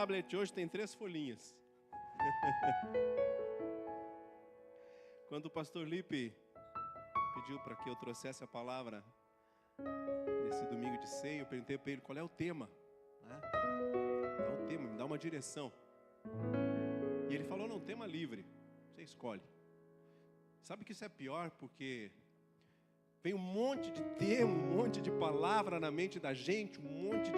tablet hoje tem 3 folhinhas. Quando o pastor Lipe pediu para que eu trouxesse a palavra nesse domingo de ceia, eu perguntei para ele qual é o tema. Dá um tema, me dá uma direção. E ele falou, não, tema livre, você escolhe. Sabe que isso é pior porque vem um monte de termo, um monte de palavra na mente da gente, um monte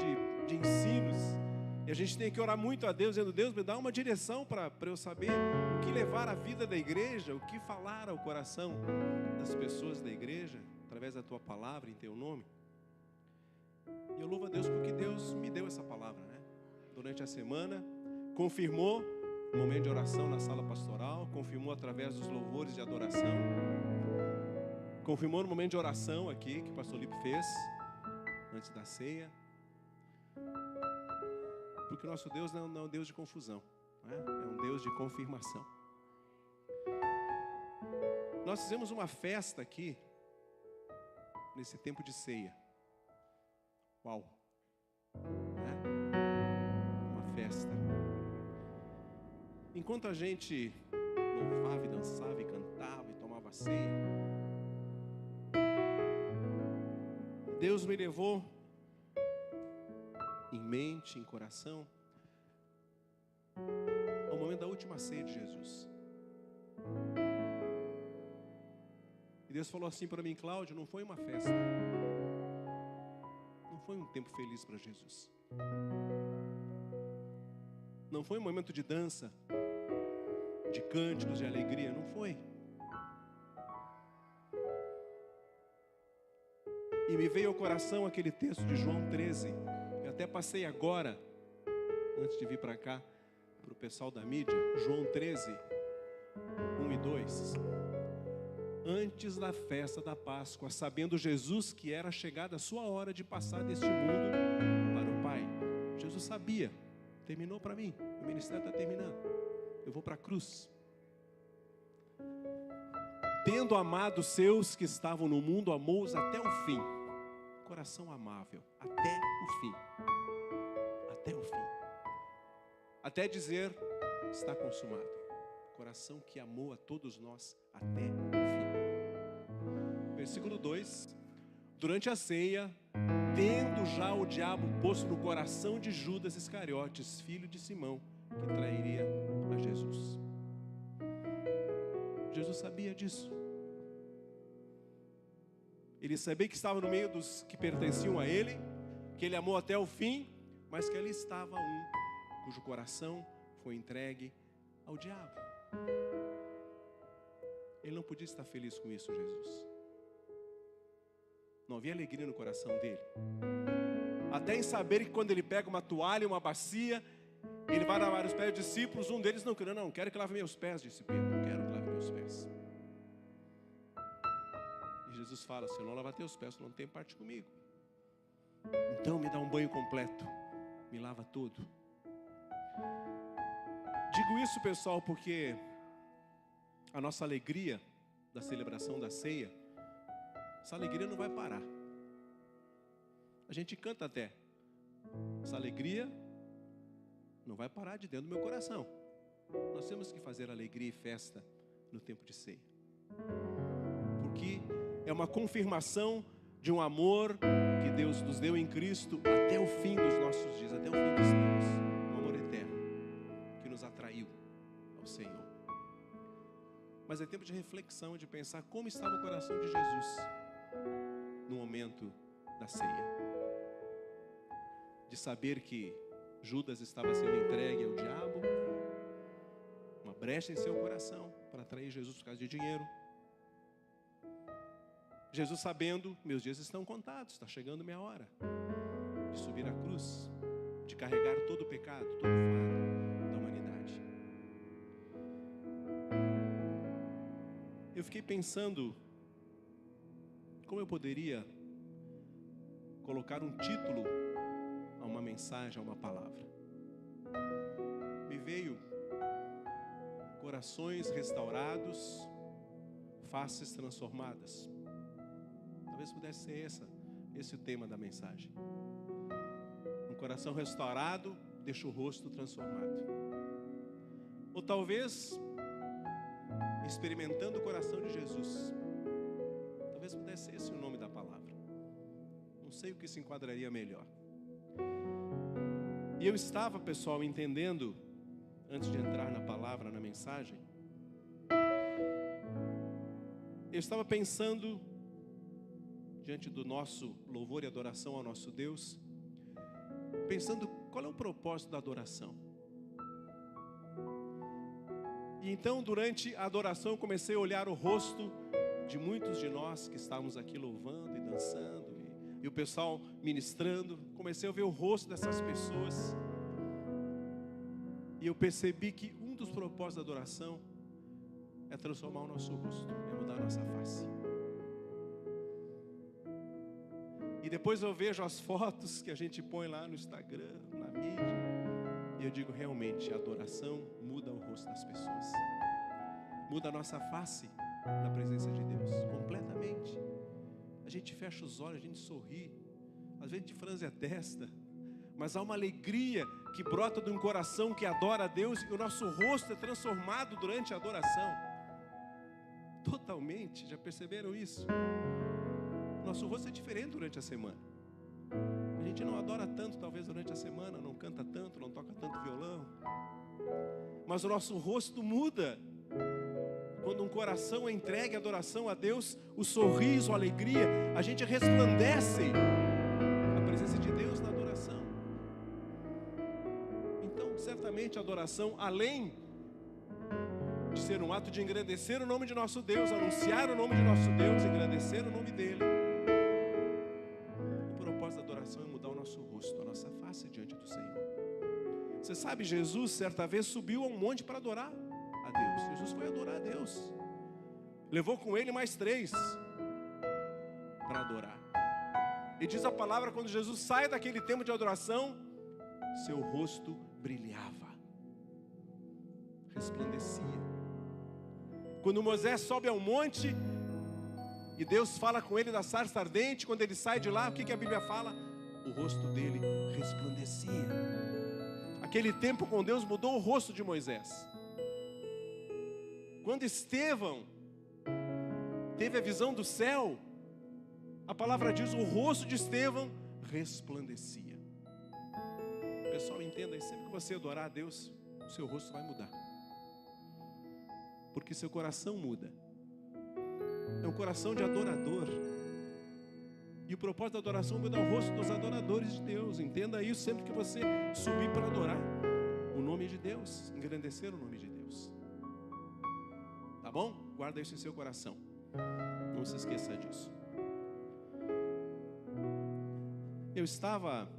de ensinos. E a gente tem que orar muito a Deus, dizendo, Deus, me dá uma direção para eu saber o que levar à vida da igreja, o que falar ao coração das pessoas da igreja, através da tua palavra, em teu nome. E eu louvo a Deus porque Deus me deu essa palavra, né? Durante a semana, confirmou no momento de oração na sala pastoral, confirmou através dos louvores de adoração, confirmou no momento de oração aqui, que o pastor Lipe fez, antes da ceia. Porque o nosso Deus não é um Deus de confusão, né? É um Deus de confirmação. Nós fizemos uma festa aqui, nesse tempo de ceia. Uau! Né? Uma festa. Enquanto a gente louvava e dançava e cantava e tomava ceia, Deus me levou em mente, em coração, ao momento da última ceia de Jesus. E Deus falou assim para mim, Cláudio, não foi uma festa, não foi um tempo feliz para Jesus, não foi um momento de dança, de cânticos, de alegria, não foi. E me veio ao coração aquele texto de João 13, eu até passei agora, antes de vir para cá, para o pessoal da mídia, João 13, 1 e 2. Antes da festa da Páscoa, sabendo Jesus que era chegada a sua hora de passar deste mundo para o Pai. Jesus sabia, terminou para mim, o ministério está terminando, eu vou para a cruz. Tendo amado os seus que estavam no mundo, amou-os até o fim. Coração amável, até o fim. Até o fim. Até dizer, está consumado. Coração que amou a todos nós até o fim. Versículo 2. Durante a ceia, tendo já o diabo posto no coração de Judas Iscariotes, filho de Simão, que trairia a Jesus. Jesus sabia disso. Ele sabia que estava no meio dos que pertenciam a ele, que ele amou até o fim, mas que ali estava um cujo coração foi entregue ao diabo. Ele não podia estar feliz com isso, Jesus. Não havia alegria no coração dele. Até em saber que quando ele pega uma toalha e uma bacia, ele vai lavar os pés dos discípulos, um deles não quero que lave meus pés, disse Pedro, não quero que lave meus pés. E Jesus fala, se eu não lavar teus pés, tu não tem parte comigo. Então me dá um banho completo, me lava todo. Digo isso, pessoal, porque a nossa alegria da celebração da ceia, essa alegria não vai parar. A gente canta até, essa alegria não vai parar de dentro do meu coração. Nós temos que fazer alegria e festa no tempo de ceia. Porque é uma confirmação de um amor que Deus nos deu em Cristo até o fim dos nossos dias, até o fim dos tempos. Um amor eterno que nos atraiu ao Senhor. Mas é tempo de reflexão, de pensar como estava o coração de Jesus no momento da ceia. De saber que Judas estava sendo entregue ao diabo, uma brecha em seu coração para atrair Jesus por causa de dinheiro. Jesus sabendo, meus dias estão contados, está chegando minha hora de subir à cruz, de carregar todo o pecado, todo o fardo da humanidade. Eu fiquei pensando como eu poderia colocar um título a uma mensagem, a uma palavra. Me veio corações restaurados, faces transformadas. Talvez pudesse ser esse o tema da mensagem. Um coração restaurado, deixa o rosto transformado. Ou talvez experimentando o coração de Jesus. Talvez pudesse ser esse o nome da palavra. Não sei o que se enquadraria melhor. E eu estava, pessoal, entendendo, antes de entrar na palavra, na mensagem, eu estava pensando, diante do nosso louvor e adoração ao nosso Deus, pensando qual é o propósito da adoração. E então, durante a adoração, eu comecei a olhar o rosto de muitos de nós que estávamos aqui louvando e dançando, e o pessoal ministrando. Comecei a ver o rosto dessas pessoas, e eu percebi que um dos propósitos da adoração é transformar o nosso rosto, é mudar a nossa face. E depois eu vejo as fotos que a gente põe lá no Instagram, na mídia, e eu digo, realmente, a adoração muda o rosto das pessoas. Muda a nossa face na presença de Deus, completamente. A gente fecha os olhos, a gente sorri, às vezes a gente franze a testa, mas há uma alegria que brota de um coração que adora a Deus, e o nosso rosto é transformado durante a adoração. Totalmente, já perceberam isso? Nosso rosto é diferente durante a semana. A gente não adora tanto, talvez, durante a semana, não canta tanto, não toca tanto violão. Mas o nosso rosto muda. Quando um coração é entregue à adoração a Deus, o sorriso, a alegria, a gente resplandece a presença de Deus na adoração. Então, certamente a adoração, além de ser um ato de engrandecer o nome de nosso Deus, anunciar o nome de nosso Deus, engrandecer o nome dEle, o propósito da adoração é mudar o nosso rosto, a nossa face diante do Senhor. Você sabe, Jesus certa vez subiu a um monte para adorar a Deus. Jesus foi adorar a Deus. Levou com ele mais 3 para adorar. E diz a palavra, quando Jesus sai daquele tempo de adoração, seu rosto brilhava, resplandecia. Quando Moisés sobe ao monte e Deus fala com ele da sarça ardente, quando ele sai de lá, o que a Bíblia fala? O rosto dele resplandecia. Aquele tempo com Deus mudou o rosto de Moisés. Quando Estevão teve a visão do céu, a palavra diz, o rosto de Estevão resplandecia. Pessoal, entenda aí, sempre que você adorar a Deus, o seu rosto vai mudar. Porque seu coração muda. É um coração de adorador. E o propósito da adoração muda o rosto dos adoradores de Deus. Entenda isso sempre que você subir para adorar o nome de Deus, engrandecer o nome de Deus. Tá bom? Guarda isso em seu coração. Não se esqueça disso. Eu estava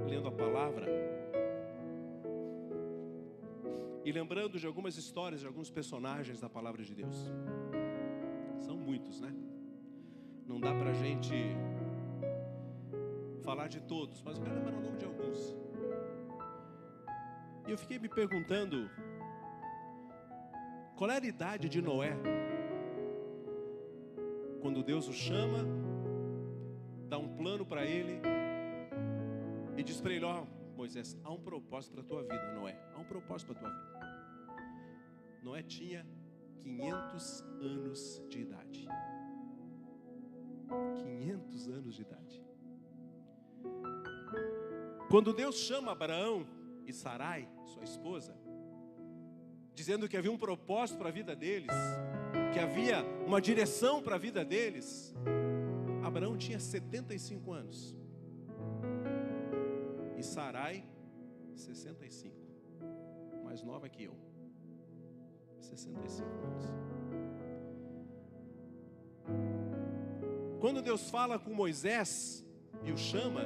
lendo a palavra e lembrando de algumas histórias, de alguns personagens da palavra de Deus. São muitos, né? Não dá pra gente falar de todos, mas eu quero lembrar o nome de alguns. E eu fiquei me perguntando, qual era a idade de Noé? Quando Deus o chama, dá um plano para ele e diz para ele, ó, Moisés, há um propósito para a tua vida, Noé. Há um propósito para a tua vida. Noé tinha 500 anos de idade. 500 anos de idade. Quando Deus chama Abraão e Sarai, sua esposa, dizendo que havia um propósito para a vida deles, que havia uma direção para a vida deles, Abraão tinha 75 anos. E Sarai, 65. Mais nova que eu. 65 anos. Quando Deus fala com Moisés e o chama,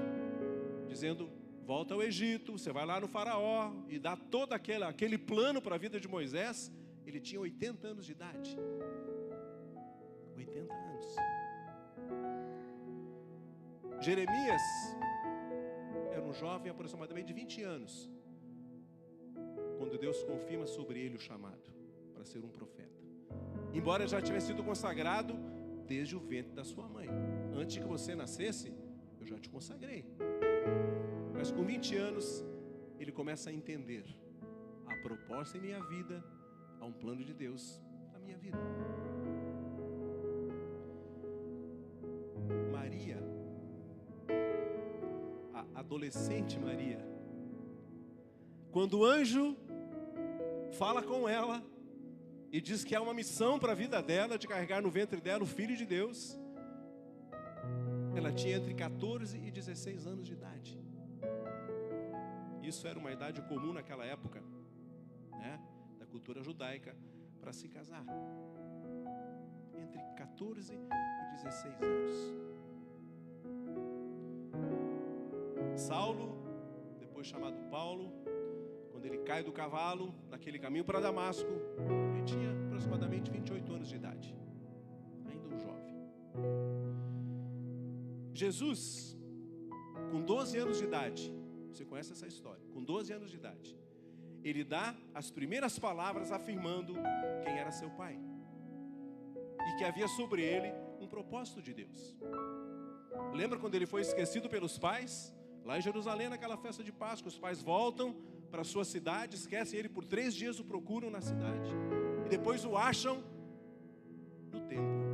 dizendo, volta ao Egito, você vai lá no faraó e dá todo aquele plano para a vida de Moisés, ele tinha 80 anos de idade. 80 anos. Jeremias era um jovem aproximadamente de 20 anos, quando Deus confirma sobre ele o chamado para ser um profeta. Embora já tivesse sido consagrado desde o ventre da sua mãe. Antes que você nascesse, eu já te consagrei. Mas com 20 anos, ele começa a entender: a proposta em minha vida, há um plano de Deus na minha vida. Maria, a adolescente Maria, quando o anjo fala com ela e diz que há uma missão para a vida dela, de carregar no ventre dela o Filho de Deus, ela tinha entre 14 e 16 anos de idade. Isso era uma idade comum naquela época, né, da cultura judaica, para se casar. Entre 14 e 16 anos. Saulo, depois chamado Paulo, quando ele cai do cavalo, naquele caminho para Damasco, ele tinha aproximadamente 28 anos de idade. Ainda um jovem. Jesus, com 12 anos de idade, você conhece essa história, com 12 anos de idade, ele dá as primeiras palavras afirmando quem era seu pai. E que havia sobre ele um propósito de Deus. Lembra quando ele foi esquecido pelos pais? Lá em Jerusalém, naquela festa de Páscoa, os pais voltam para a sua cidade, esquecem ele por 3 dias, o procuram na cidade. E depois o acham no templo,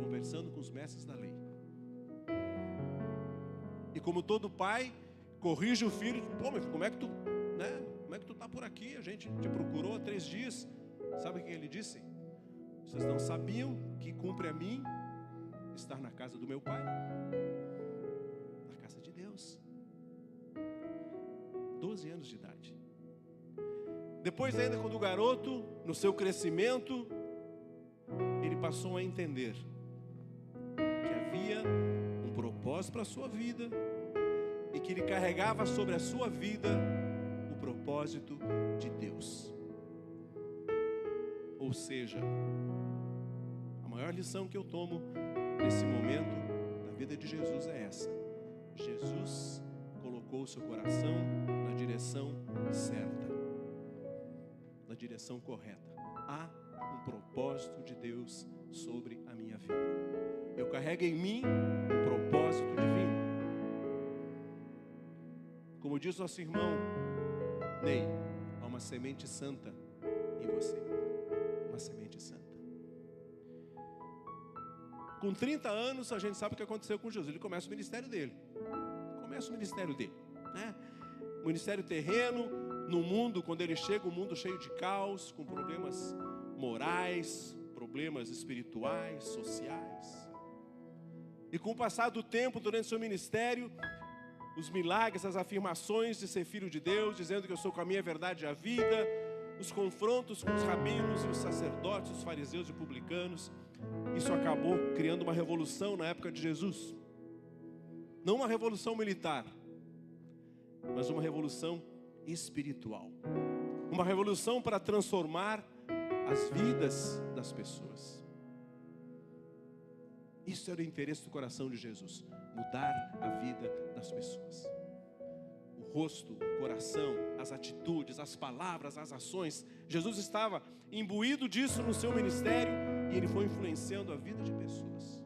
conversando com os mestres da lei. E como todo pai, corrige o filho: pô, meu filho, como é que tu tá por aqui? A gente te procurou há 3 dias. Sabe o que ele disse? Vocês não sabiam que cumpre a mim estar na casa do meu pai? Na casa de Deus. 12 anos de idade. Depois ainda, quando o garoto, no seu crescimento, ele passou a entender que havia um propósito para a sua vida e que ele carregava sobre a sua vida o propósito de Deus. Ou seja, a maior lição que eu tomo nesse momento da vida de Jesus é essa: Jesus colocou o seu coração na direção certa, na direção correta. Há um propósito de Deus sobre a minha vida. Eu carrego em mim um propósito divino. Como diz nosso irmão Ney, há uma semente santa em você. Uma semente santa. Com 30 anos, a gente sabe o que aconteceu com Jesus. Ele começa o ministério dele. Né? O ministério terreno, no mundo, quando ele chega, um mundo cheio de caos, com problemas morais, problemas espirituais, sociais. E com o passar do tempo, durante seu ministério, os milagres, as afirmações de ser filho de Deus, dizendo que eu sou o caminho, a verdade e a vida, os confrontos com os rabinos e os sacerdotes, os fariseus e publicanos, isso acabou criando uma revolução na época de Jesus. Não uma revolução militar, mas uma revolução espiritual. Uma revolução para transformar as vidas das pessoas. Isso era o interesse do coração de Jesus: mudar a vida das pessoas. O rosto, o coração, as atitudes, as palavras, as ações. Jesus estava imbuído disso no seu ministério e ele foi influenciando a vida de pessoas.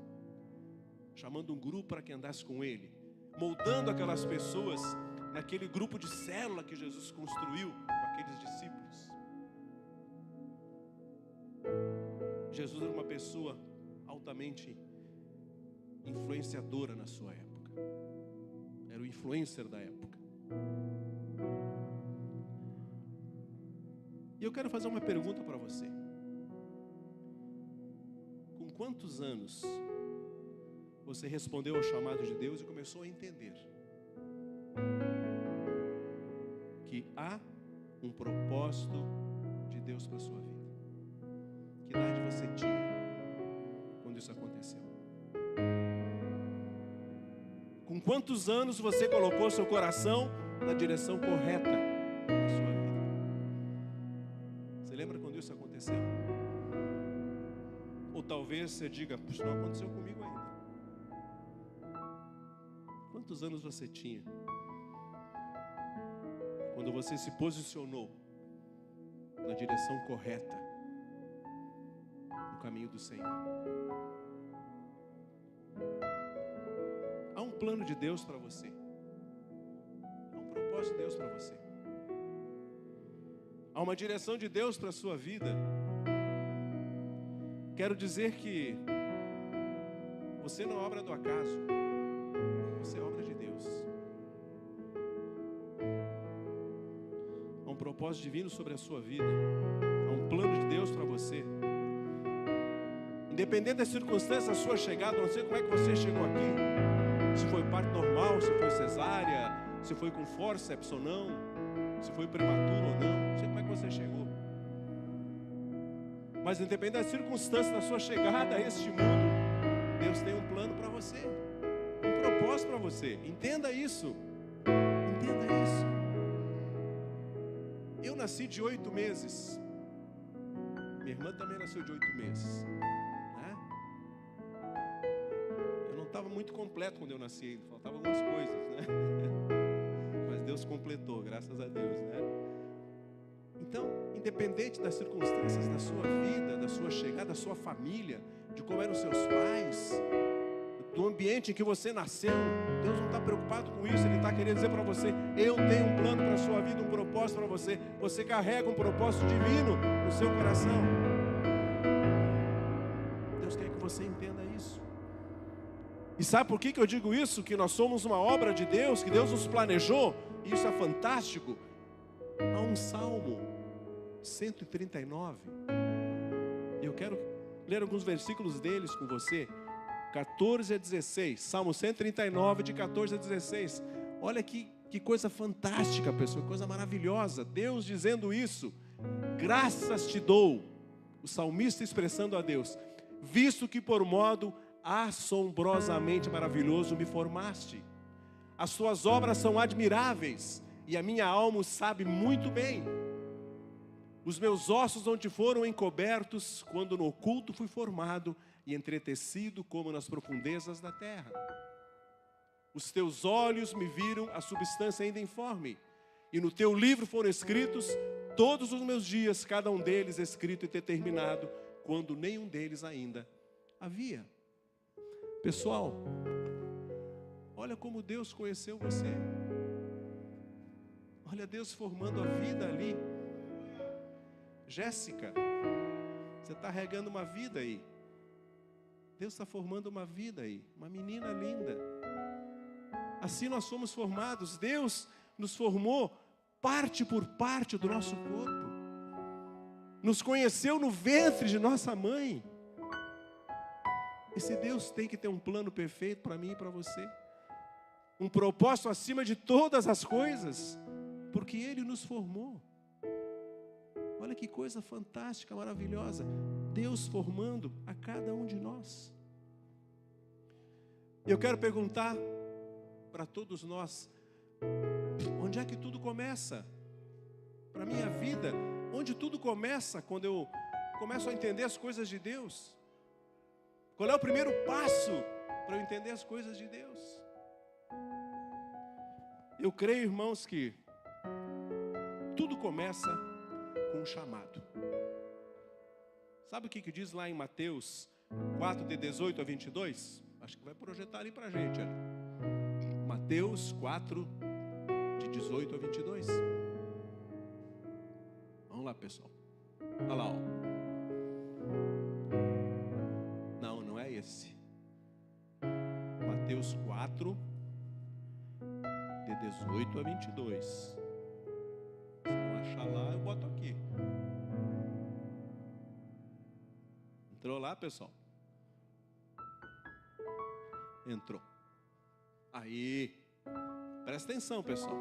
Chamando um grupo para que andasse com ele, moldando aquelas pessoas naquele grupo de célula que Jesus construiu com aqueles discípulos. Jesus era uma pessoa altamente influenciadora na sua época. Era o influencer da época. E eu quero fazer uma pergunta para você. Com quantos anos você respondeu ao chamado de Deus e começou a entender que há um propósito de Deus para a sua vida? Que idade você tinha quando isso aconteceu? Com quantos anos você colocou seu coração na direção correta da sua vida? Você lembra quando isso aconteceu? Ou talvez você diga: puxa, não aconteceu comigo ainda. Quantos anos você tinha quando você se posicionou na direção correta, no caminho do Senhor? Há um plano de Deus para você. propósito de Deus para você. Há uma direção de Deus para a sua vida. Quero dizer que você não é obra do acaso. Você é obra de Deus. Há um propósito divino sobre a sua vida. Há um plano de Deus para você. Independente das circunstâncias da sua chegada, não sei como é que você chegou aqui. Se foi parto normal, se foi cesárea, se foi com forceps ou não, se foi prematuro ou não. Não sei como é que você chegou. Mas independente das circunstâncias da sua chegada a este mundo, Deus tem um plano para você. Um propósito para você. Entenda isso. Entenda isso. Eu nasci de 8 meses. Minha irmã também nasceu de 8 meses. Eu não estava muito completo quando eu nasci ainda. Faltavam algumas coisas, né? Mas Deus completou, graças a Deus, né? Então, independente das circunstâncias da sua vida, da sua chegada, da sua família, de como eram os seus pais, do ambiente em que você nasceu, Deus não está preocupado com isso. Ele está querendo dizer para você: eu tenho um plano para a sua vida, um propósito para você. Você carrega um propósito divino no seu coração. Deus quer que você entenda isso. E sabe por que eu digo isso? Que nós somos uma obra de Deus, que Deus nos planejou, e isso é fantástico. Há um Salmo 139, e eu quero ler alguns versículos deles com você, 14 a 16, Salmo 139, de 14 a 16, olha que coisa fantástica, pessoal, que coisa maravilhosa, Deus dizendo isso: graças te dou, o salmista expressando a Deus, visto que por modo assombrosamente maravilhoso me formaste, as suas obras são admiráveis, e a minha alma o sabe muito bem. Os meus ossos não te foram encobertos, quando no oculto fui formado e entretecido como nas profundezas da terra. Os teus olhos me viram a substância ainda informe, e no teu livro foram escritos todos os meus dias, cada um deles escrito e determinado, quando nenhum deles ainda havia. Pessoal, olha como Deus conheceu você. Olha Deus formando a vida ali. Jéssica, você está regando uma vida aí. Deus está formando uma vida aí. Uma menina linda. Assim nós somos formados. Deus nos formou parte por parte do nosso corpo. Nos conheceu no ventre de nossa mãe. E se Deus tem que ter um plano perfeito para mim e para você, um propósito acima de todas as coisas, porque Ele nos formou. Olha que coisa fantástica, maravilhosa. Deus formando a cada um de nós. Eu quero perguntar para todos nós, onde é que tudo começa? Para a minha vida, onde tudo começa quando eu começo a entender as coisas de Deus? Qual é o primeiro passo para eu entender as coisas de Deus? Eu creio, irmãos, que tudo começa com um chamado. Sabe o que diz lá em Mateus 4, de 18 a 22? Acho que vai projetar ali para a gente. Olha. Mateus 4, de 18 a 22. Vamos lá, pessoal. Olha lá, ó. Não é esse. Mateus 4, de 18 a 22. Se não achar lá, eu boto aqui. Entrou lá, pessoal? Entrou. Aí, presta atenção, pessoal.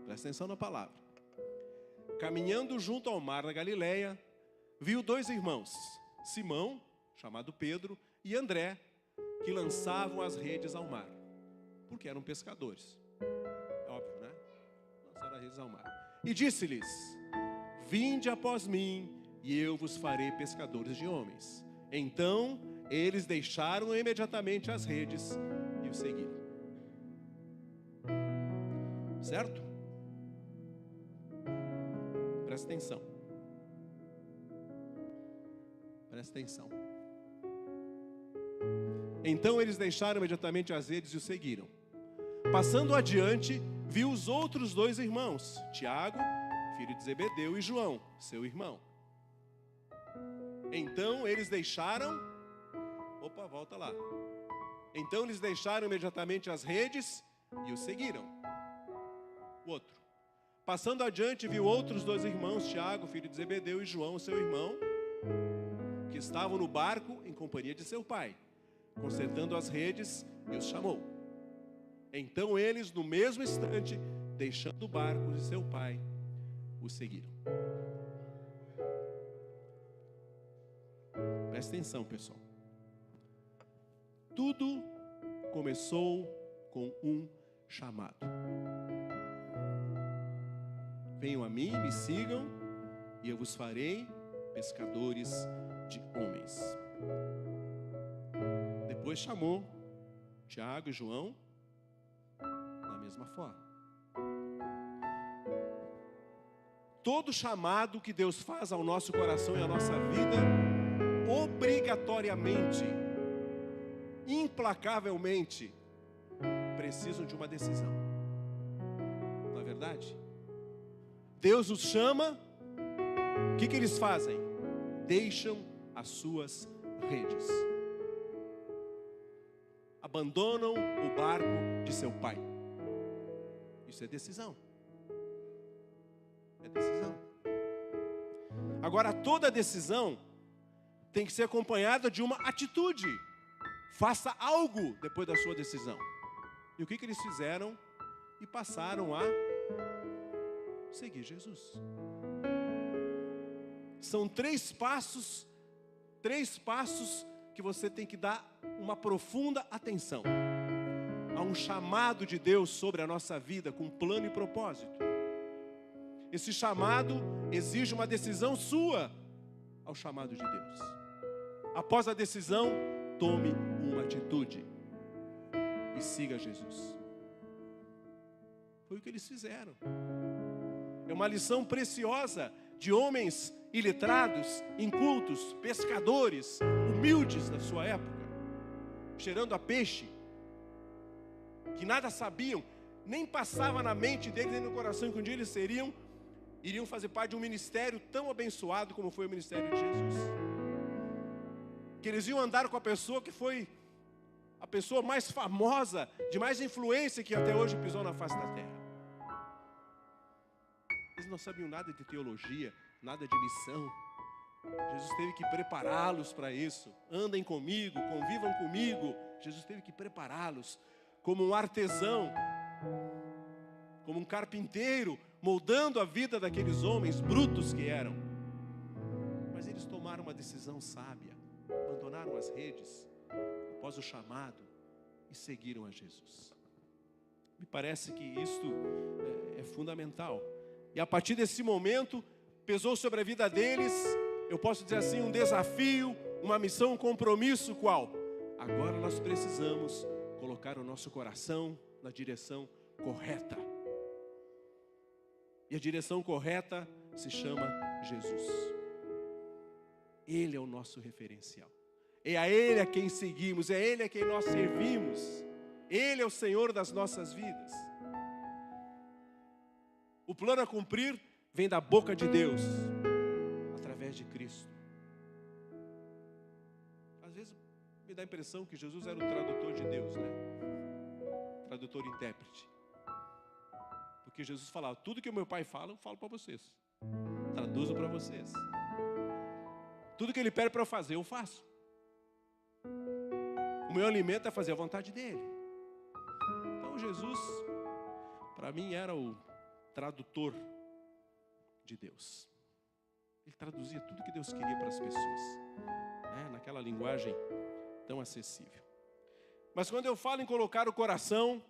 Presta atenção na palavra. Caminhando junto ao mar da Galileia, viu 2 irmãos, Simão, chamado Pedro, e André, que lançavam as redes ao mar, porque eram pescadores. É óbvio, né? Lançaram as redes ao mar. E disse-lhes: vinde após mim, e eu vos farei pescadores de homens. Então, eles deixaram imediatamente as redes e o seguiram. Certo? Presta atenção. Presta atenção. Então eles deixaram imediatamente as redes e o seguiram. Passando adiante, viu os outros 2 irmãos, Tiago, filho de Zebedeu, e João, seu irmão. Então eles deixaram... volta lá. Então eles deixaram imediatamente as redes e o seguiram. O outro. Passando adiante, viu outros 2 irmãos, Tiago, filho de Zebedeu, e João, seu irmão, que estavam no barco em companhia de seu pai, consertando as redes, e os chamou. Então eles, no mesmo instante, deixando o barco de seu pai, o seguiram. Presta atenção, pessoal. Tudo começou com um chamado. Venham a mim, me sigam, e eu vos farei pescadores de homens. Depois chamou Tiago e João da mesma forma. Todo chamado que Deus faz ao nosso coração e à nossa vida, obrigatoriamente, implacavelmente, precisam de uma decisão. Não é verdade? Deus os chama, o que eles fazem? Deixam as suas redes. Abandonam o barco de seu pai. Isso é decisão. É decisão. Agora, toda decisão tem que ser acompanhada de uma atitude. Faça algo depois da sua decisão. E o que eles fizeram? E passaram a seguir Jesus. São 3 passos que você tem que dar uma profunda atenção. Há um chamado de Deus sobre a nossa vida com plano e propósito. Esse chamado exige uma decisão sua ao chamado de Deus. Após a decisão, tome uma atitude e siga Jesus. Foi o que eles fizeram. É uma lição preciosa de homens iletrados, incultos, pescadores, humildes da sua época, cheirando a peixe, que nada sabiam, nem passava na mente deles, nem no coração, que um dia eles iriam fazer parte de um ministério tão abençoado como foi o ministério de Jesus. Que eles iam andar com a pessoa que foi a pessoa mais famosa, de mais influência que até hoje pisou na face da terra. Eles não sabiam nada de teologia, nada de missão. Jesus teve que prepará-los para isso. Andem comigo, convivam comigo. Jesus teve que prepará-los como um artesão, como um carpinteiro, moldando a vida daqueles homens brutos que eram. Mas eles tomaram uma decisão sábia, abandonaram as redes após o chamado e seguiram a Jesus. Me parece que isto é fundamental. E a partir desse momento, pesou sobre a vida deles, eu posso dizer assim, um desafio, uma missão, um compromisso. Qual? Agora nós precisamos colocar o nosso coração na direção correta. E a direção correta se chama Jesus. Ele é o nosso referencial. É a Ele a quem seguimos, é a Ele a quem nós servimos. Ele é o Senhor das nossas vidas. O plano a cumprir vem da boca de Deus, através de Cristo. Às vezes me dá a impressão que Jesus era o tradutor de Deus, né? Tradutor e intérprete. Porque Jesus falava, tudo que o meu pai fala, eu falo para vocês. Traduzo para vocês. Tudo que ele pede para eu fazer, eu faço. O meu alimento é fazer a vontade dele. Então Jesus, para mim, era o tradutor de Deus. Ele traduzia tudo que Deus queria para as pessoas, naquela linguagem tão acessível. Mas quando eu falo em colocar o coração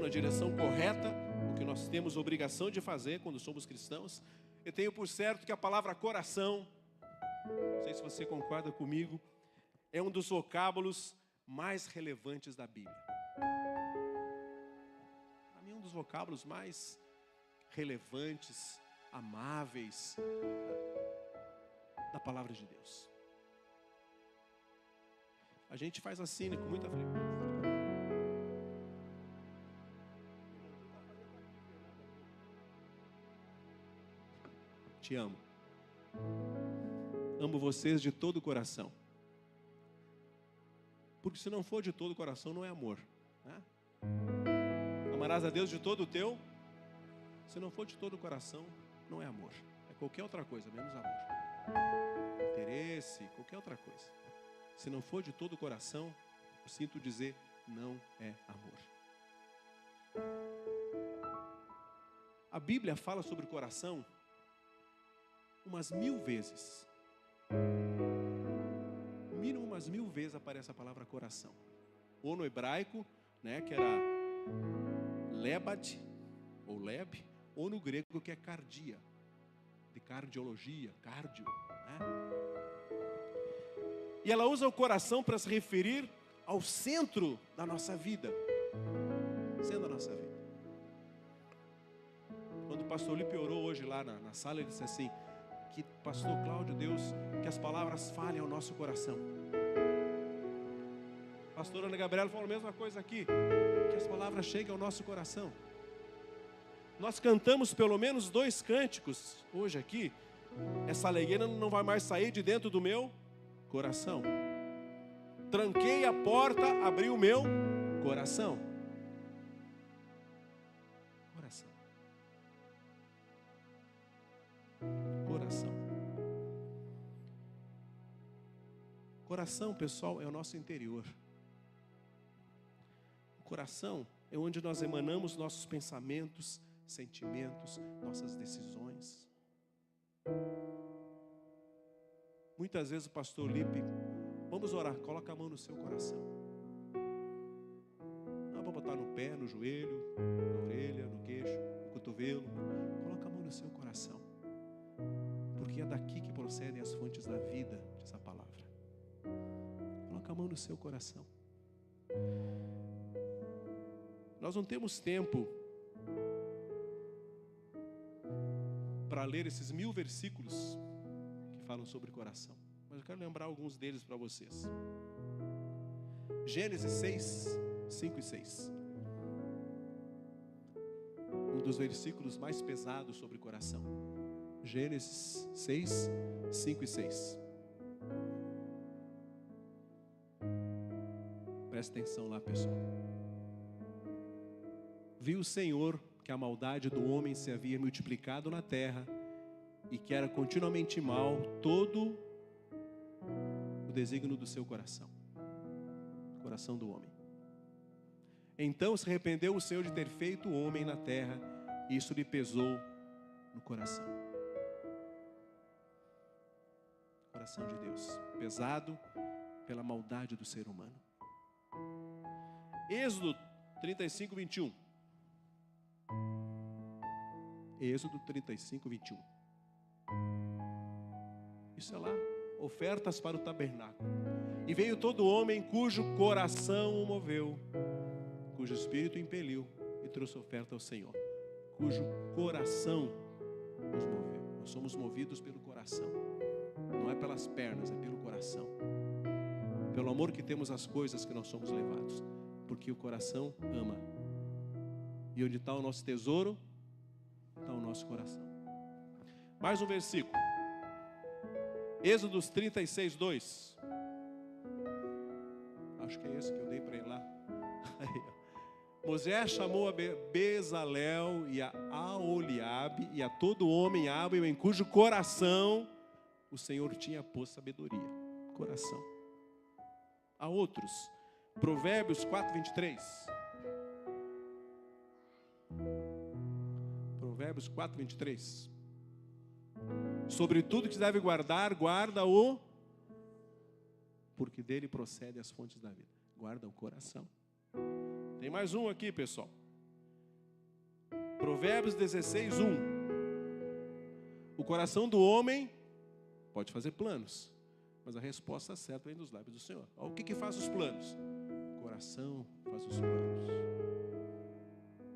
na direção correta, o que nós temos obrigação de fazer quando somos cristãos, eu tenho por certo que a palavra coração, não sei se você concorda comigo, é um dos vocábulos mais relevantes da Bíblia. Para mim é um dos vocábulos mais relevantes, amáveis da palavra de Deus. A gente faz assim, né, com muita frequência. te amo. Amo vocês de todo o coração. Porque se não for de todo o coração, não é amor, né? Amarás a Deus de todo o teu. Se não for de todo o coração, não é amor. É qualquer outra coisa, menos amor. Interesse, qualquer outra coisa. Se não for de todo o coração, eu sinto dizer, não é amor. A Bíblia fala sobre o coração umas 1000 vezes. Mínimo umas 1000 vezes aparece a palavra coração. Ou no hebraico, né, que era lebat, ou leb, ou no grego que é cardia, de cardiologia, cardio, né? E ela usa o coração para se referir ao centro da nossa vida. Centro da nossa vida. Quando o pastor Lipe orou hoje lá na sala, ele disse assim, que pastor Cláudio, Deus, que as palavras falem ao nosso coração. Pastor Ana Gabriela falou a mesma coisa aqui, que as palavras cheguem ao nosso coração. Nós cantamos pelo menos 2 cânticos hoje aqui. Essa alegria não vai mais sair de dentro do meu coração. Tranquei a porta, abri o meu coração. Coração. Coração. Coração, pessoal, é o nosso interior. O coração é onde nós emanamos nossos pensamentos, sentimentos, nossas decisões. Muitas vezes o pastor Lipe, vamos orar, coloca a mão no seu coração. Não, vou botar no pé, no joelho, na orelha, no queixo, no cotovelo. Coloca a mão no seu coração. Porque é daqui que procedem as fontes da vida, diz a palavra. Coloca a mão no seu coração. Nós não temos tempo para ler esses 1000 versículos que falam sobre coração. Mas eu quero lembrar alguns deles para vocês. Gênesis 6, 5 e 6. Um dos versículos mais pesados sobre coração. Gênesis 6, 5 e 6. Presta atenção lá, pessoal. Viu o Senhor que a maldade do homem se havia multiplicado na terra e que era continuamente mal todo o desígnio do seu coração. Coração do homem. Então se arrependeu o Senhor de ter feito o homem na terra, e isso lhe pesou no coração. Coração de Deus, pesado pela maldade do ser humano. Êxodo 35, 21. Êxodo 35, 21. Isso é lá, ofertas para o tabernáculo. E veio todo homem cujo coração o moveu, cujo espírito o impeliu e trouxe oferta ao Senhor. Cujo coração nos moveu. Nós somos movidos pelo coração. Não é pelas pernas, é pelo coração. Pelo amor que temos às coisas que nós somos levados. Porque o coração ama. E onde está o nosso tesouro, está o nosso coração. Mais um versículo. Êxodo 36, 2. Acho que é esse que eu dei para ele lá. Moisés chamou a Bezalel e a Aholiabe e a todo homem hábil em cujo coração o Senhor tinha posto sabedoria. Coração. A outros. Provérbios 4, 23. Provérbios 4, 23. Sobre tudo que se deve guardar, guarda-o, porque dele procedem as fontes da vida. Guarda o coração. Tem mais um aqui, pessoal. Provérbios 16, 1. O coração do homem pode fazer planos, mas a resposta certa vem dos lábios do Senhor. O que faz os planos? O coração faz os planos.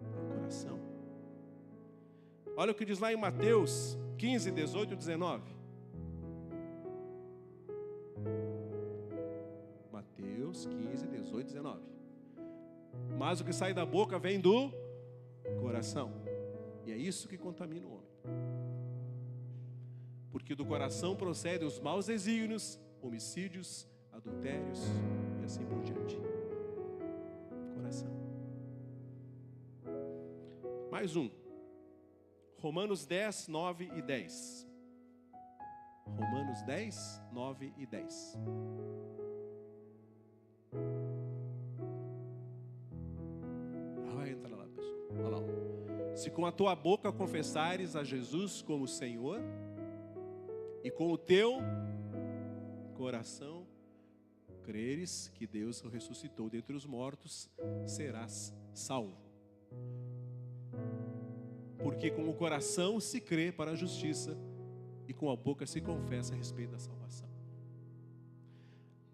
O coração. Olha o que diz lá em Mateus 15, 18 e 19. Mateus 15, 18 e 19. Mas o que sai da boca vem do coração. E é isso que contamina o homem. porque do coração procedem os maus desígnios, homicídios, adultérios e assim por diante. Coração. Mais um. Romanos 10, 9 e 10. Romanos 10, 9 e 10. Vai entrar lá, pessoal. Olha lá. Se com a tua boca confessares a Jesus como Senhor, e com o teu coração creres que Deus o ressuscitou dentre os mortos, serás salvo. Porque com o coração se crê para a justiça, e com a boca se confessa a respeito da salvação.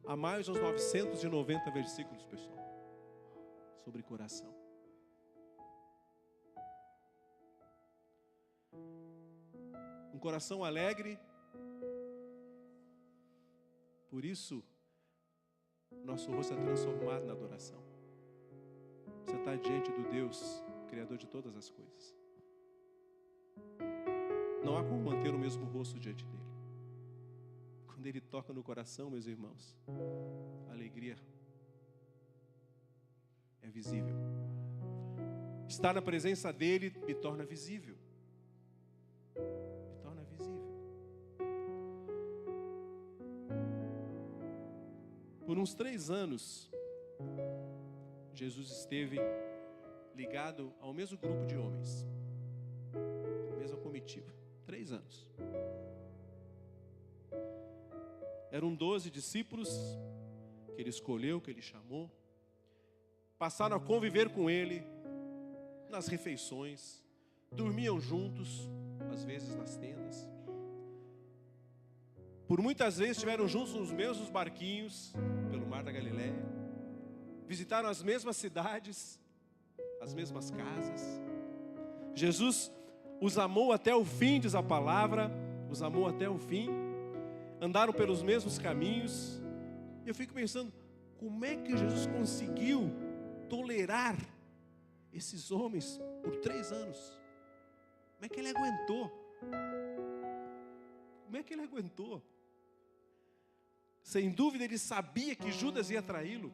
Há mais de uns 990 versículos, pessoal, sobre coração. Um coração alegre. Por isso, nosso rosto é transformado na adoração. Você está diante do Deus, Criador de todas as coisas. Não há como manter o mesmo rosto diante dele. Quando ele toca no coração, meus irmãos, a alegria é visível. Estar na presença dele me torna visível. Me torna visível. Por uns 3 anos, Jesus esteve ligado ao mesmo grupo de homens, a mesma comitiva. 3 anos. Eram 12 discípulos que ele escolheu, que ele chamou. Passaram a conviver com ele nas refeições. Dormiam juntos, às vezes nas tendas. Por muitas vezes estiveram juntos nos mesmos barquinhos pelo mar da Galileia. Visitaram as mesmas cidades, as mesmas casas. Jesus os amou até o fim, diz a palavra, os amou até o fim, andaram pelos mesmos caminhos. E eu fico pensando, como é que Jesus conseguiu tolerar esses homens por 3 anos? Como é que ele aguentou? Como é que ele aguentou? Sem dúvida ele sabia que Judas ia traí-lo,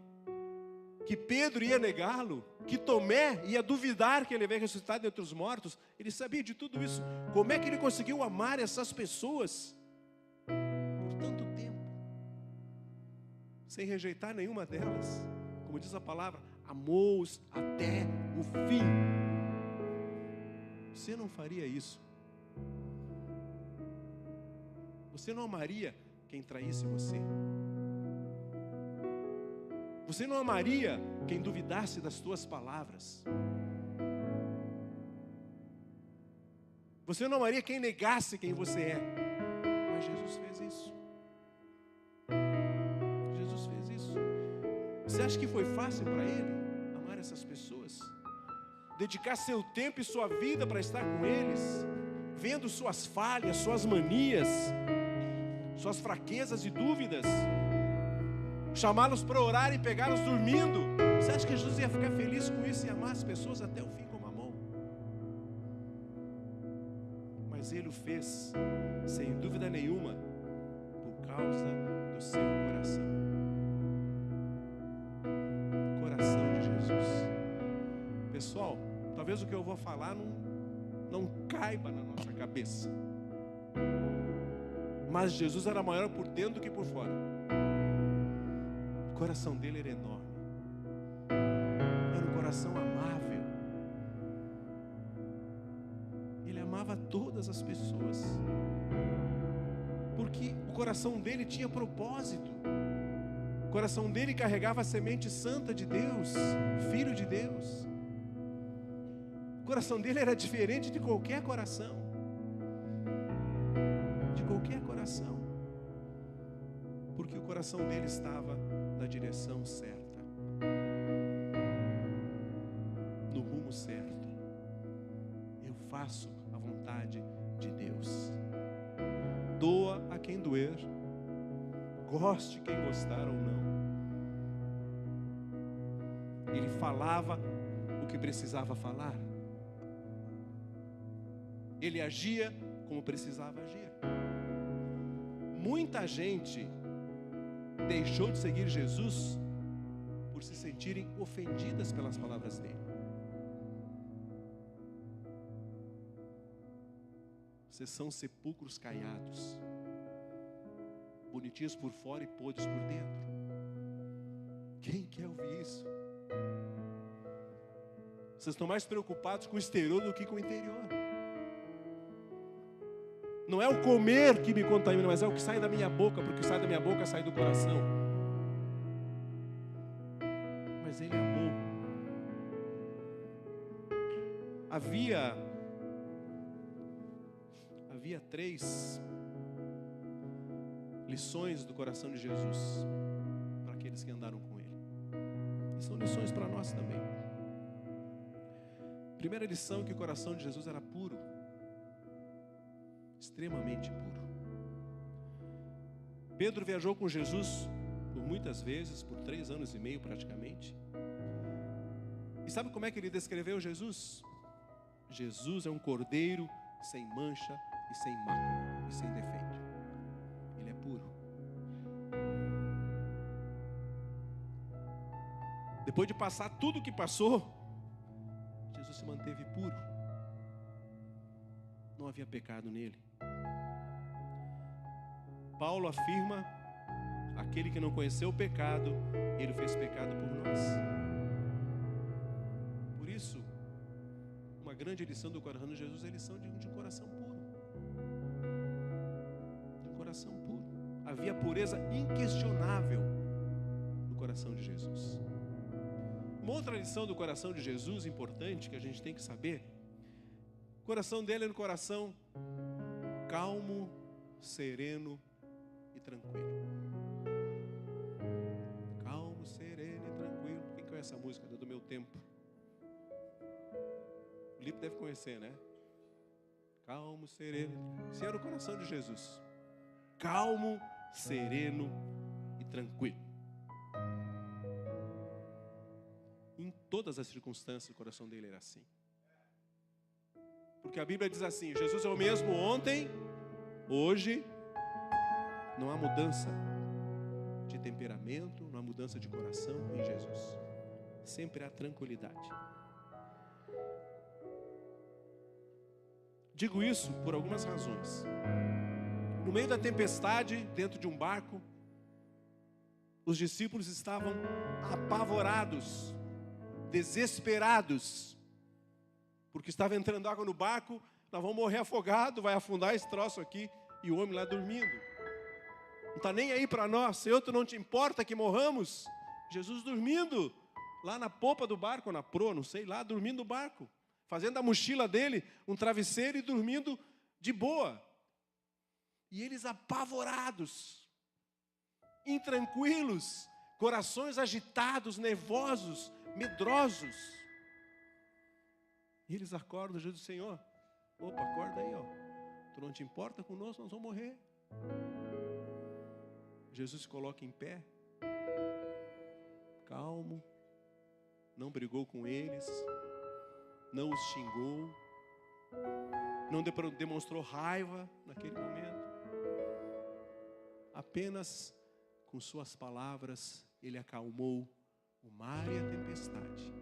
que Pedro ia negá-lo, que Tomé ia duvidar que ele havia ressuscitado dentre os mortos. Ele sabia de tudo isso. Como é que ele conseguiu amar essas pessoas por tanto tempo, sem rejeitar nenhuma delas? Como diz a palavra, amou-os até o fim. Você não faria isso? Você não amaria quem traísse você? Você não amaria quem duvidasse das tuas palavras? Você não amaria quem negasse quem você é? Mas Jesus fez isso. Jesus fez isso. Você acha que foi fácil para ele amar essas pessoas? Dedicar seu tempo e sua vida para estar com eles, vendo suas falhas, suas manias, suas fraquezas e dúvidas, chamá-los para orar e pegá-los dormindo. Você acha que Jesus ia ficar feliz com isso e amar as pessoas até o fim como amou? Mas ele o fez, sem dúvida nenhuma, por causa do seu coração. Coração de Jesus. Pessoal, talvez o que eu vou falar não caiba na nossa cabeça. Mas Jesus era maior por dentro do que por fora. O coração dele era enorme. Era um coração amável. Ele amava todas as pessoas. Porque o coração dele tinha propósito. O coração dele carregava a semente santa de Deus, Filho de Deus. O coração dele era diferente de qualquer coração. De qualquer coração. Porque o coração dele estava na direção certa, no rumo certo. Eu faço a vontade de Deus. Doa a quem doer, goste quem gostar ou não. Ele falava o que precisava falar. Ele agia como precisava agir. Muita gente deixou de seguir Jesus por se sentirem ofendidas pelas palavras dele. Vocês são sepulcros caiados, bonitinhos por fora e podres por dentro. Quem quer ouvir isso? Vocês estão mais preocupados com o exterior do que com o interior. Não é o comer que me contamina, mas é o que sai da minha boca, porque o que sai da minha boca sai do coração. Mas ele amou. Havia 3 lições do coração de Jesus para aqueles que andaram com ele. E são lições para nós também. Primeira lição, que o coração de Jesus era puro, extremamente puro. Pedro viajou com Jesus por muitas vezes, por 3 anos e meio praticamente. E sabe como é que ele descreveu Jesus? Jesus é um cordeiro sem mancha e sem mácula e sem defeito. Ele é puro. Depois de passar tudo o que passou, Jesus se manteve puro. Não havia pecado nele. Paulo afirma: aquele que não conheceu o pecado, ele fez pecado por nós. Por isso, uma grande lição do coração de Jesus é a lição de coração puro. De coração puro. Havia pureza inquestionável no coração de Jesus. Uma outra lição do coração de Jesus, importante, que a gente tem que saber: o coração dele era um coração calmo, sereno e tranquilo. Calmo, sereno e tranquilo. Quem conhece essa música? Do meu tempo. O Lipe deve conhecer, né? Calmo, sereno. Esse era o coração de Jesus. Calmo, sereno e tranquilo. Em todas as circunstâncias, o coração dele era assim. Porque a Bíblia diz assim: Jesus é o mesmo ontem, hoje. Não há mudança de temperamento, não há mudança de coração em Jesus. Sempre há tranquilidade. Digo isso por algumas razões. No meio da tempestade, dentro de um barco, os discípulos estavam apavorados, desesperados, porque estava entrando água no barco. Nós vamos morrer afogado, vai afundar esse troço aqui, e o homem lá dormindo. Não está nem aí para nós. Senhor, tu não te importa que morramos? Jesus dormindo lá na popa do barco, na proa, não sei, lá dormindo no barco, fazendo a mochila dele um travesseiro e dormindo de boa. E eles apavorados, intranquilos, corações agitados, nervosos, medrosos. E eles acordam, Jesus diz: Senhor, opa, acorda aí, ó. Tu não te importa conosco, nós vamos morrer. Jesus se coloca em pé, calmo, não brigou com eles, não os xingou, não demonstrou raiva naquele momento. Apenas com suas palavras ele acalmou o mar e a tempestade.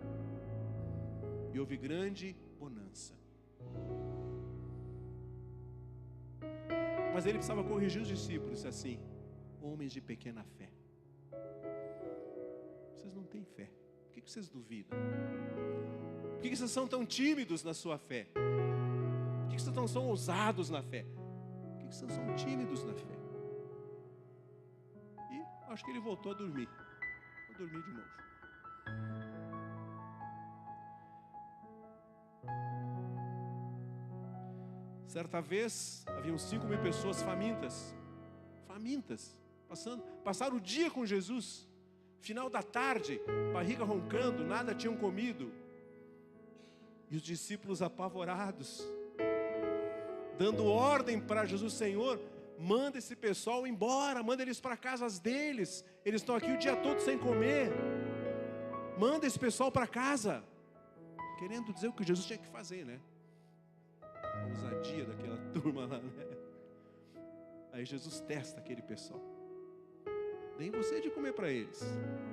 E houve grande bonança. Mas ele precisava corrigir os discípulos assim: homens de pequena fé, vocês não têm fé. Por que vocês duvidam? Por que vocês são tão tímidos na sua fé? Por que vocês não são ousados na fé? Por que vocês são tímidos na fé? E acho que ele voltou a dormir. Vou dormir de novo. Certa vez, haviam 5.000 pessoas famintas, passaram o dia com Jesus. Final da tarde, barriga roncando, nada tinham comido. E os discípulos apavorados, dando ordem para Jesus: Senhor, manda esse pessoal embora, manda eles para casas deles. Eles estão aqui o dia todo sem comer. Manda esse pessoal para casa. Querendo dizer o que Jesus tinha que fazer, né? A ousadia daquela turma lá, né? Aí Jesus testa aquele pessoal. Deem você de comer para eles.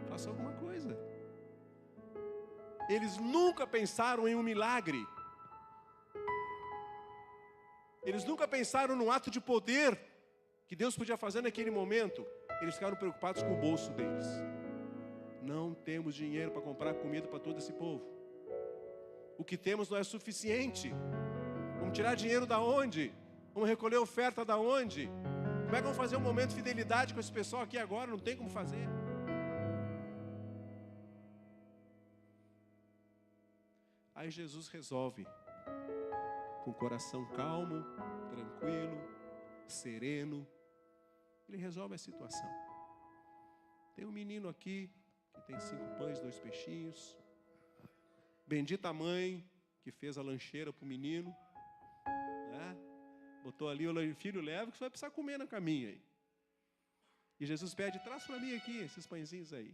Faça alguma coisa. Eles nunca pensaram em um milagre. Eles nunca pensaram num ato de poder que Deus podia fazer naquele momento. Eles ficaram preocupados com o bolso deles. Não temos dinheiro para comprar comida para todo esse povo. O que temos não é suficiente. Vamos tirar dinheiro da onde? Vamos recolher oferta da onde? Como é que vamos fazer um momento de fidelidade com esse pessoal aqui agora? Não tem como fazer. Aí Jesus resolve, com o coração calmo, tranquilo, sereno, ele resolve a situação. Tem um menino aqui que tem 5 pães, 2 peixinhos. Bendita a mãe que fez a lancheira para o menino, né? Botou ali, o filho leva que você vai precisar comer no caminho aí. E Jesus pede, traz para mim aqui esses pãezinhos aí.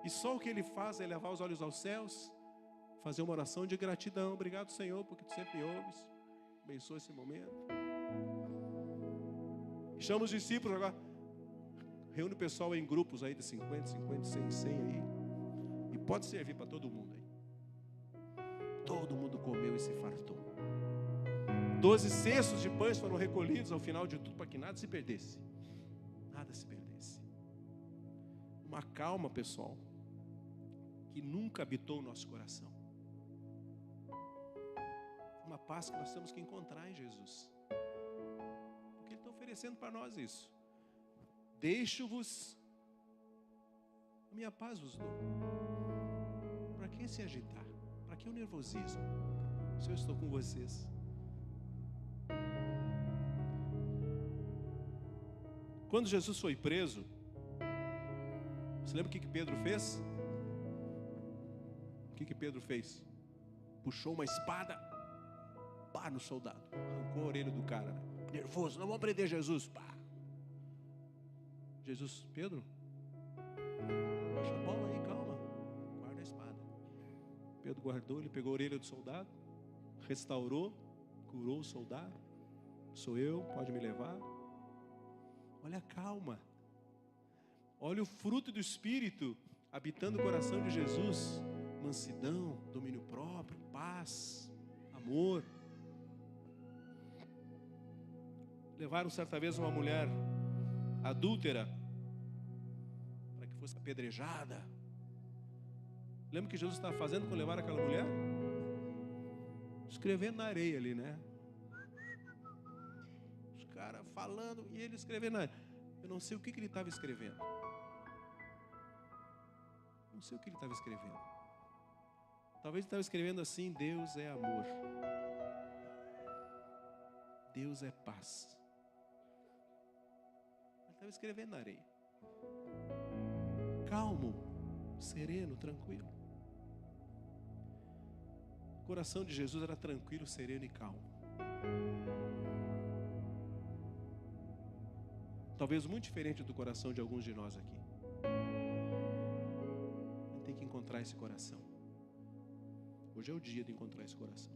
E só o que ele faz é levar os olhos aos céus, fazer uma oração de gratidão. Obrigado, Senhor, porque tu sempre me ouves. Abençoa esse momento. E chama os discípulos agora. Reúne o pessoal em grupos aí de 50, 100 aí. E pode servir para todo mundo aí. Todo mundo comeu e se fartou. 12 cestos de pães foram recolhidos ao final de tudo para que nada se perdesse. Nada se perdesse. Uma calma, pessoal, que nunca habitou o nosso coração. Uma paz que nós temos que encontrar em Jesus. Porque Ele está oferecendo para nós isso. Deixo-vos, a minha paz vos dou. Para que se agitar? Para que o nervosismo? Se eu estou com vocês. Quando Jesus foi preso, você lembra o que Pedro fez? O que Pedro fez? Puxou uma espada, pá, no soldado. Arrancou a orelha do cara, né? Nervoso, não vamos prender Jesus, pá. Jesus, Pedro, baixa a bola aí, calma. Guarda a espada. Pedro guardou, ele pegou a orelha do soldado, restaurou, curou o soldado. Sou eu, pode me levar. Olha a calma. Olha o fruto do Espírito habitando o coração de Jesus. Mansidão, domínio próprio, paz, amor. Levaram certa vez uma mulher adúltera para que fosse apedrejada. Lembra o que Jesus estava fazendo quando levaram aquela mulher? Escrevendo na areia ali, né? Os caras falando e ele escrevendo na areia. Eu não sei o que ele estava escrevendo. Não sei o que ele estava escrevendo. Talvez ele estava escrevendo assim: Deus é amor. Deus é paz. Ele estava escrevendo na areia. Calmo, sereno, tranquilo. O coração de Jesus era tranquilo, sereno e calmo. Talvez muito diferente do coração de alguns de nós aqui. A gente tem que encontrar esse coração. Hoje é o dia de encontrar esse coração.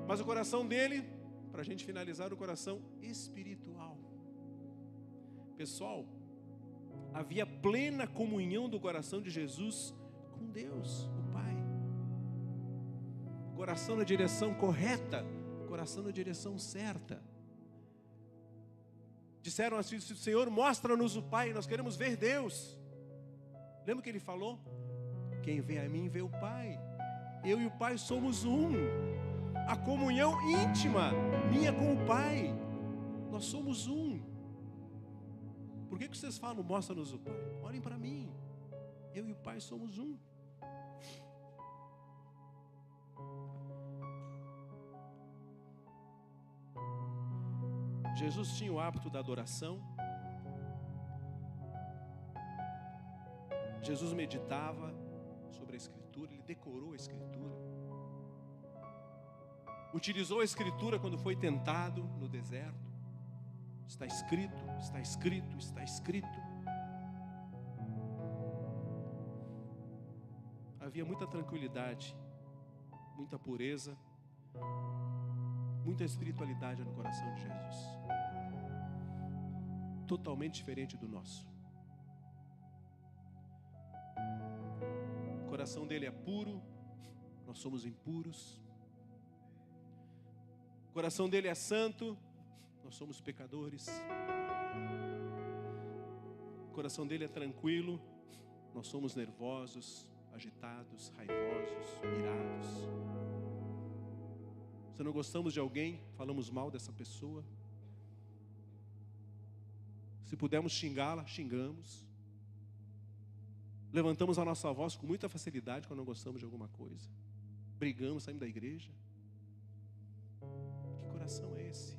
Mas o coração dele, para a gente finalizar, o coração espiritual. Pessoal, havia plena comunhão do coração de Jesus com Deus, o Pai. Coração na direção correta, coração na direção certa. Disseram assim: Senhor, mostra-nos o Pai, nós queremos ver Deus. Lembra o que ele falou? Quem vê a mim vê o Pai. Eu e o Pai somos um. A comunhão íntima minha com o Pai. Nós somos um. Por que vocês falam, mostra-nos o Pai? Olhem para mim. Eu e o Pai somos um. Jesus tinha o hábito da adoração. Jesus meditava sobre a Escritura, ele decorou a Escritura. Utilizou a Escritura quando foi tentado no deserto. Está escrito, está escrito, está escrito. Havia muita tranquilidade, muita pureza, muita espiritualidade no coração de Jesus. Totalmente diferente do nosso. O coração dele é puro, nós somos impuros. O coração dele é santo, nós somos pecadores. O coração dele é tranquilo, nós somos nervosos, agitados, raivosos, irados. Se não gostamos de alguém, falamos mal dessa pessoa. Se pudermos xingá-la, xingamos. Levantamos a nossa voz com muita facilidade quando não gostamos de alguma coisa. Brigamos, saímos da igreja. Que coração é esse?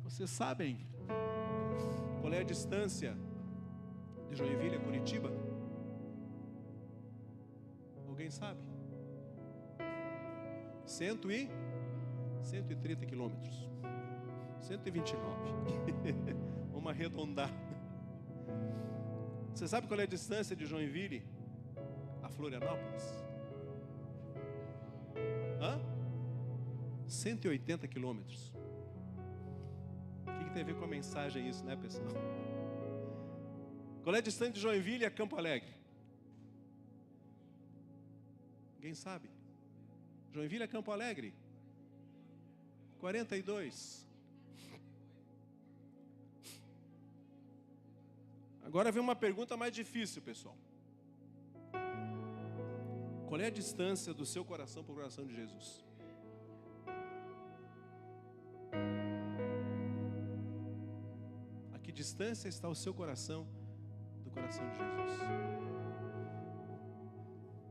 Vocês sabem qual é a distância de Joinville a Curitiba? Alguém sabe? 130 quilômetros. 129. Vamos arredondar. Você sabe qual é a distância de Joinville a Florianópolis? 180 quilômetros. O que tem a ver com a mensagem isso, né, pessoal? Qual é a distância de Joinville a Campo Alegre? Alguém sabe? Joinville a Campo Alegre? 42. Agora vem uma pergunta mais difícil, pessoal. Qual é a distância do seu coração para o coração de Jesus? A que distância está o seu coração do coração de Jesus?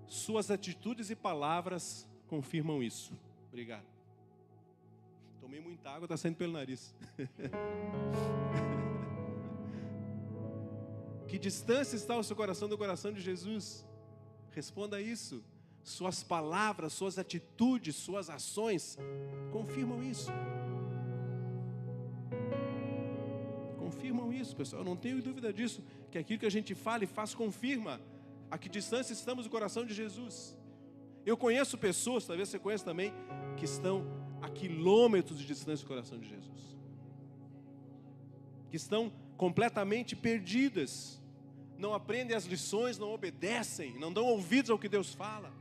Suas atitudes e palavras confirmam isso. Obrigado. Tomei muita água, está saindo pelo nariz. Que distância está o seu coração do coração de Jesus? Responda isso. Suas palavras, suas atitudes, suas ações confirmam isso. Confirmam isso, pessoal. Eu não tenho dúvida disso, que aquilo que a gente fala e faz confirma a que distância estamos do coração de Jesus. Eu conheço pessoas, talvez você conheça também, que estão a quilômetros de distância do coração de Jesus. Que estão completamente perdidas. Não aprendem as lições, não obedecem, não dão ouvidos ao que Deus fala.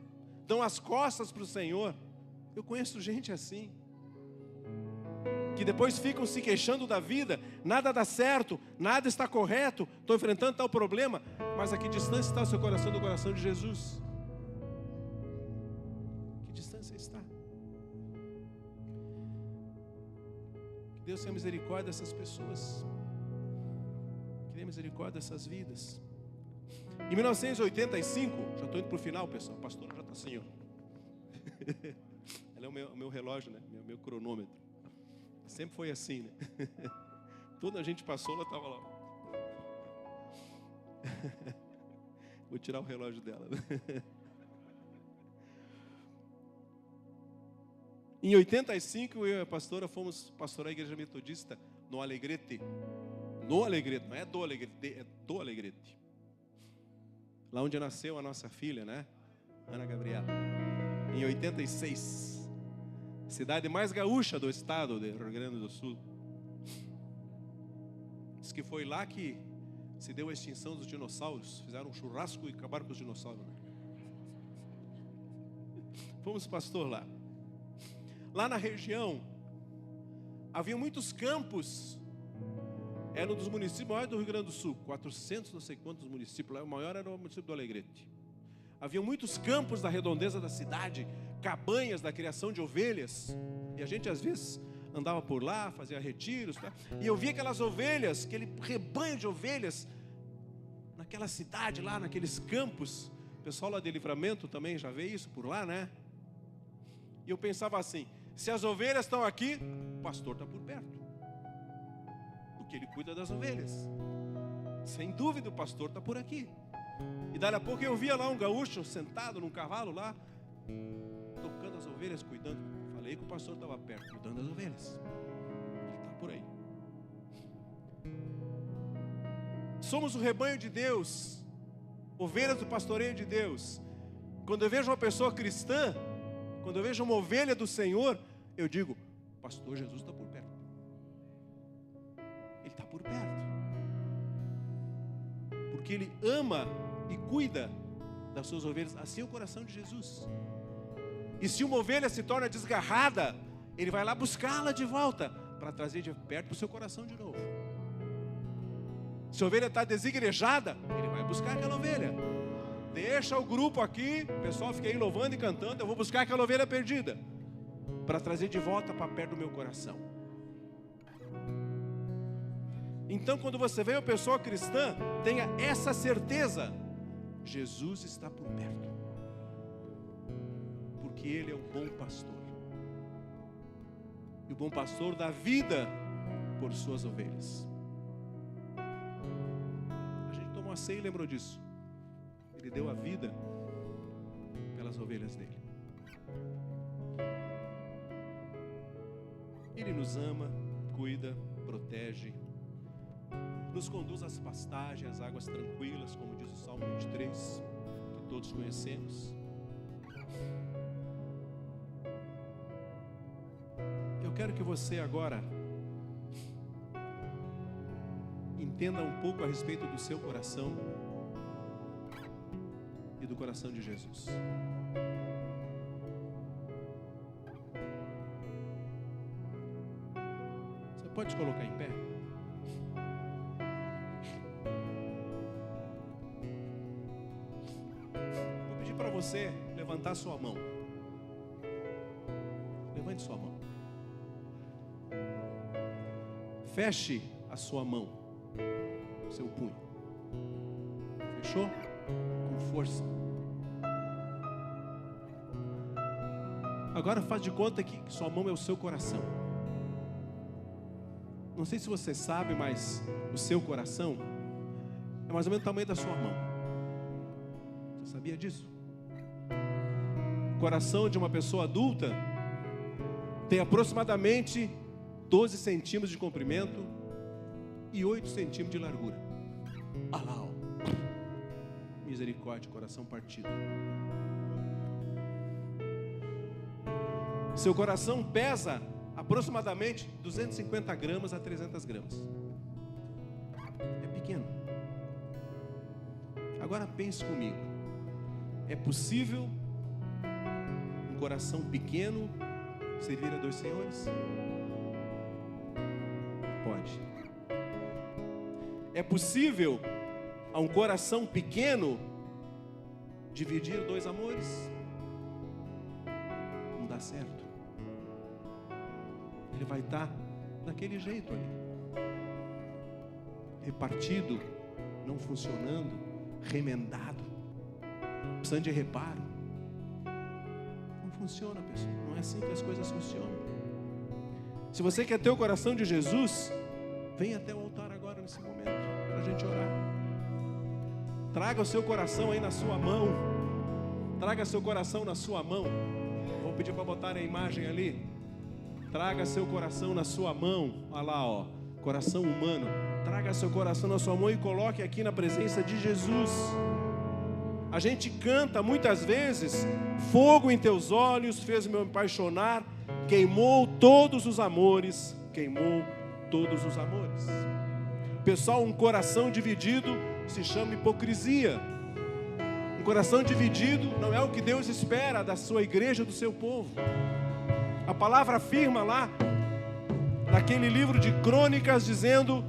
Dão as costas para o Senhor. Eu conheço gente assim. Que depois ficam se queixando da vida. Nada dá certo, nada está correto. Estou enfrentando tal problema. Mas a que distância está o seu coração do coração de Jesus? Que distância está? Que Deus tenha misericórdia dessas pessoas. Que tenha misericórdia dessas vidas. Em 1985, já estou indo para o final, pessoal. A pastora já está assim, ó. Ela é o meu relógio, né? Meu cronômetro. Sempre foi assim, né? Toda a gente passou, ela estava lá. Vou tirar o relógio dela. Em 85, eu e a pastora fomos pastorar a igreja metodista no Alegrete. No Alegrete, não é do Alegrete, é do Alegrete. Lá onde nasceu a nossa filha, né? Ana Gabriela. Em 86. Cidade mais gaúcha do estado do Rio Grande do Sul. Diz que foi lá que se deu a extinção dos dinossauros. Fizeram um churrasco e acabaram com os dinossauros. Né? Fomos pastor lá. Lá na região, havia muitos campos. Era um dos municípios maiores do Rio Grande do Sul. 400, não sei quantos municípios. Lá, o maior era o município do Alegrete. Havia muitos campos da redondeza da cidade, cabanhas da criação de ovelhas. E a gente às vezes andava por lá, fazia retiros. Tá? E eu via aquelas ovelhas, aquele rebanho de ovelhas, naquela cidade lá, naqueles campos. O pessoal lá de Livramento também já vê isso por lá, né? E eu pensava assim, se as ovelhas estão aqui, o pastor está por perto. Porque ele cuida das ovelhas. Sem dúvida o pastor está por aqui. E daí a pouco eu via lá um gaúcho sentado num cavalo lá, tocando as ovelhas, cuidando. Falei que o pastor estava perto, cuidando das ovelhas. Ele está por aí. Somos o rebanho de Deus, ovelhas do pastoreio de Deus. Quando eu vejo uma pessoa cristã, Quando eu vejo uma ovelha do Senhor, eu digo, pastor Jesus está por perto. Ele está por perto. Porque Ele ama e cuida das suas ovelhas. Assim é o coração de Jesus. E se uma ovelha se torna desgarrada, Ele vai lá buscá-la de volta, para trazer de perto para o seu coração de novo. Se a ovelha está desigrejada, Ele vai buscar aquela ovelha. Deixa o grupo aqui, o pessoal fica aí louvando e cantando, eu vou buscar aquela ovelha perdida, para trazer de volta para perto do meu coração. Então, quando você vê uma pessoa cristã, tenha essa certeza, Jesus está por perto, porque Ele é o bom pastor, e o bom pastor dá vida por suas ovelhas. A gente tomou a ceia e lembrou disso. Ele deu a vida pelas ovelhas dele. Ele nos ama, cuida, protege, nos conduz às pastagens, às águas tranquilas, como diz o Salmo 23, que todos conhecemos. Eu quero que você agora entenda um pouco a respeito do seu coração e do coração de Jesus. Você pode colocar em pé? Vou pedir para você levantar sua mão. Levante sua mão. Feche a sua mão, seu punho. Fechou? Com força. Agora faz de conta que sua mão é o seu coração. Não sei se você sabe, mas o seu coração é mais ou menos o tamanho da sua mão. Você sabia disso? O coração de uma pessoa adulta tem aproximadamente 12 centímetros de comprimento e 8 centímetros de largura. Olha lá, ó. Misericórdia, coração partido. Seu coração pesa aproximadamente 250 gramas a 300 gramas. É pequeno. Agora pense comigo. É possível um coração pequeno servir a dois senhores? Pode. É possível a um coração pequeno dividir dois amores? Não dá certo. Ele vai estar daquele jeito ali, repartido, não funcionando, remendado, precisando de reparo. Não funciona, pessoal. Não é assim que as coisas funcionam. Se você quer ter o coração de Jesus, vem até o altar agora nesse momento, para a gente orar. Traga o seu coração aí na sua mão. Traga seu coração na sua mão. Vou pedir para botar a imagem ali. Traga seu coração na sua mão. Olha lá, ó, coração humano. Traga seu coração na sua mão e coloque aqui na presença de Jesus. A gente canta muitas vezes: fogo em teus olhos fez-me apaixonar, queimou todos os amores, queimou todos os amores. Pessoal, um coração dividido se chama hipocrisia. Um coração dividido não é o que Deus espera da sua igreja, do seu povo. A palavra afirma lá, naquele livro de Crônicas, dizendo: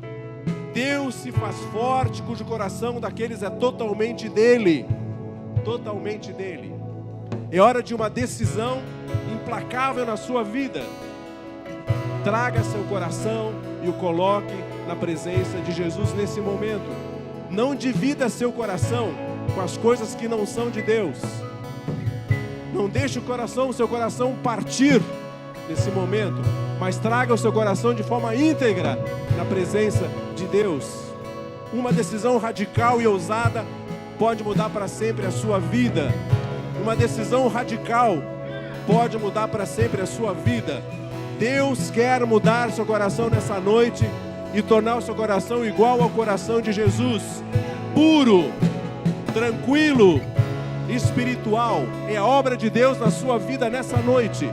Deus se faz forte, cujo coração daqueles é totalmente dele. Totalmente dele. É hora de uma decisão implacável na sua vida. Traga seu coração e o coloque na presença de Jesus nesse momento. Não divida seu coração com as coisas que não são de Deus. Não deixe o seu coração partir nesse momento, mas traga o seu coração de forma íntegra na presença de Deus. Uma decisão radical e ousada pode mudar para sempre a sua vida. Uma decisão radical pode mudar para sempre a sua vida. Deus quer mudar seu coração nessa noite e tornar o seu coração igual ao coração de Jesus, puro, tranquilo espiritual. É a obra de Deus na sua vida nessa noite.